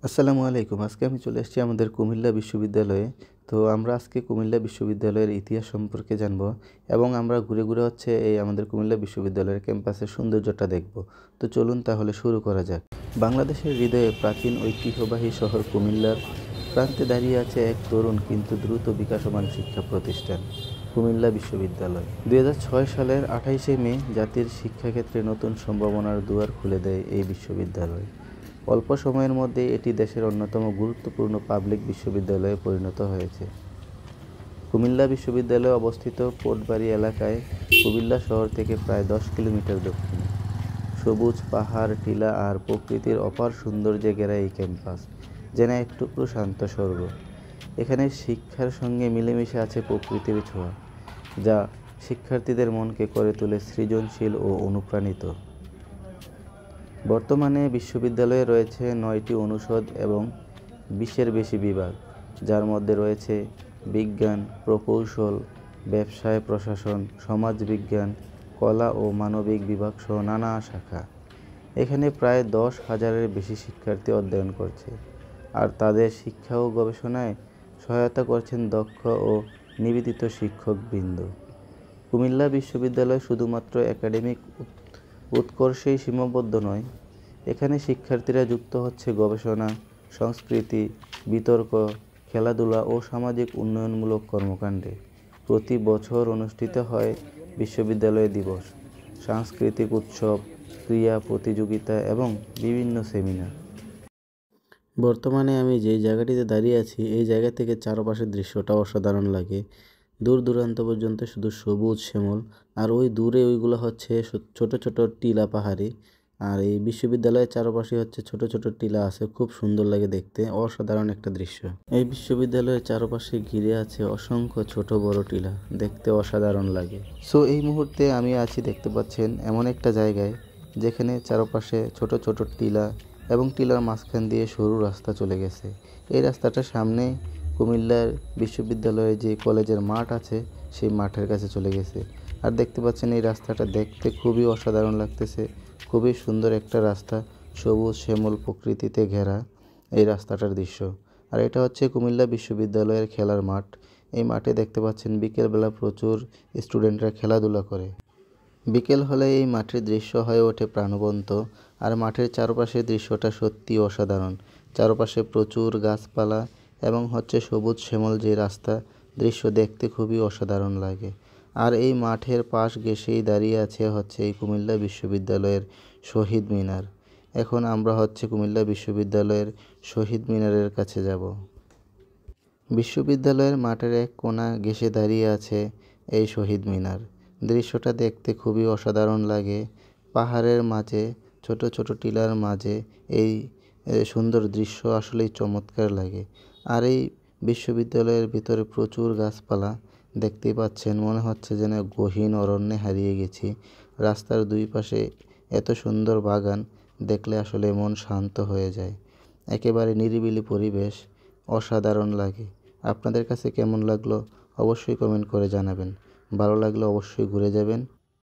আসসালামু আলাইকুম। আজকে আমি চলে এসেছি আমাদের কুমিল্লা বিশ্ববিদ্যালয়ে। তো আমরা আজকে কুমিল্লা বিশ্ববিদ্যালয়ের ইতিহাস সম্পর্কে জানব এবং আমরা ঘুরে ঘুরে এই আমাদের কুমিল্লা বিশ্ববিদ্যালয়ের ক্যাম্পাসের সৌন্দর্যটা দেখব। তো চলুন তাহলে শুরু করা যাক। বাংলাদেশের হৃদয়ে প্রাচীন ঐতিহ্যবাহী শহর কুমিল্লার প্রান্তে দাঁড়িয়ে আছে এক তরুণ কিন্তু দ্রুত বিকাশমান শিক্ষা প্রতিষ্ঠান, কুমিল্লা বিশ্ববিদ্যালয়। 2006 সালের 28শে মে জাতির শিক্ষাক্ষেত্রে নতুন সম্ভাবনার দুয়ার খুলে দেয় এই বিশ্ববিদ্যালয়। অল্প সময়ের মধ্যে এটি দেশের অন্যতম গুরুত্বপূর্ণ পাবলিক বিশ্ববিদ্যালয়ে পরিণত হয়েছে। কুমিল্লা বিশ্ববিদ্যালয় অবস্থিত পোর্টবাড়ি এলাকায় কুমিল্লা শহর থেকে প্রায় 10 কিলোমিটার দক্ষিণে। সবুজ পাহাড়, টিলা আর প্রকৃতির অপার সৌন্দর্যে ঘেরা এই ক্যাম্পাস যেন এক টুকরো শান্ত স্বর্গ। এখানে শিক্ষার সঙ্গে মিলেমিশে আছে প্রকৃতির ছোঁয়া, যা শিক্ষার্থীদের মনকে করে তোলে সৃজনশীল ও অনুপ্রাণিত। বর্তমানে বিশ্ববিদ্যালয়ে রয়েছে 9টি অনুষদ এবং 20-এর বেশি বিভাগ, যার মধ্যে রয়েছে বিজ্ঞান, প্রকৌশল, ব্যবসায় প্রশাসন, সমাজবিজ্ঞান, কলা ও মানবিক বিভাগ সহ নানা শাখা। এখানে প্রায় 10,000-এর বেশি শিক্ষার্থী অধ্যয়ন করছে, আর তাদের শিক্ষা ও গবেষণায় সহায়তা করছেন দক্ষ ও নিবেদিত শিক্ষকবৃন্দ। কুমিল্লা বিশ্ববিদ্যালয় শুধুমাত্র একাডেমিক উৎকর্ষেই সীমাবদ্ধ নয়, এখানে শিক্ষার্থীরা যুক্ত হচ্ছে গবেষণা, সংস্কৃতি, বিতর্ক, খেলাধুলা ও সামাজিক উন্নয়নমূলক কর্মকাণ্ডে। প্রতি বছর অনুষ্ঠিত হয় বিশ্ববিদ্যালয় দিবস, সাংস্কৃতিক উৎসব, ক্রীড়া প্রতিযোগিতা এবং বিভিন্ন সেমিনার। বর্তমানে আমি যেই জায়গাটিতে দাঁড়িয়ে আছি, এই জায়গা থেকে চারপাশের দৃশ্যটা অসাধারণ লাগে। দূর দূরান্ত পর্যন্ত শুধু সবুজ শ্যামল, আর ওই দূরে ওইগুলো হচ্ছে ছোট ছোট টিলা পাহাড়ি। আর এই বিশ্ববিদ্যালয়ের চারপাশে ছোট ছোট টিলা আছে, খুব সুন্দর লাগে দেখতে, অসাধারণ একটা দৃশ্য। এই বিশ্ববিদ্যালয়ের চারপাশে ঘিরে আছে অসংখ্য ছোট বড় টিলা, দেখতে অসাধারণ লাগে। সো এই মুহূর্তে আমি আছি, দেখতে পাচ্ছেন, এমন একটা জায়গায় যেখানে চারপাশে ছোট ছোট টিলা এবং টিলার মাঝখান দিয়ে সরু রাস্তা চলে গেছে। এই রাস্তাটার সামনে কুমিল্লার বিশ্ববিদ্যালয়ে যে কলেজের মাঠ আছে, সেই মাঠের কাছে চলে গেছে। আর দেখতে পাচ্ছেন এই রাস্তাটা দেখতে খুবই অসাধারণ লাগতেছে, খুবই সুন্দর একটা রাস্তা, সবুজ শ্যামল প্রকৃতিতে ঘেরা এই রাস্তাটার দৃশ্য। আর এটা হচ্ছে কুমিল্লা বিশ্ববিদ্যালয়ের খেলার মাঠ। এই মাঠে দেখতে পাচ্ছেন বিকেলবেলা প্রচুর স্টুডেন্টরা খেলাধুলা করে। বিকেল হলে এই মাঠের দৃশ্য হয়ে ওঠে প্রাণবন্ত, আর মাঠের চারপাশের দৃশ্যটা সত্যি অসাধারণ। চারপাশে প্রচুর গাছপালা এবং সবুজ শ্যামল যে রাস্তা, দৃশ্য দেখতে খুবই অসাধারণ লাগে। আর এই মাঠের পাশ ঘেঁষেই দাঁড়িয়ে আছে এই কুমিল্লা বিশ্ববিদ্যালয়ের শহীদ মিনার। এখন আমরা কুমিল্লা বিশ্ববিদ্যালয়ের শহীদ মিনারের কাছে যাব। বিশ্ববিদ্যালয়ের মাঠের এক কোণা ঘেঁষে দাঁড়িয়ে আছে এই শহীদ মিনার। দৃশ্যটা দেখতে খুবই অসাধারণ লাগে। পাহাড়ের মাঝে, ছোট ছোট টিলার মাঝে এই সুন্দর দৃশ্য আসলেই চমৎকার লাগে। আর এই বিশ্ববিদ্যালয়ের ভিতরে প্রচুর গাছপালা দেখতেই পাচ্ছেন, মনে হচ্ছে যেন গহীন অরণ্যে হারিয়ে গেছি। রাস্তার দুই পাশে এত সুন্দর বাগান, দেখলে আসলে মন শান্ত হয়ে যায়। একেবারে নিরিবিলি পরিবেশ, অসাধারণ লাগে। আপনাদের কাছে কেমন লাগলো অবশ্যই কমেন্ট করে জানাবেন। ভালো লাগলে অবশ্যই ঘুরে যাবেন।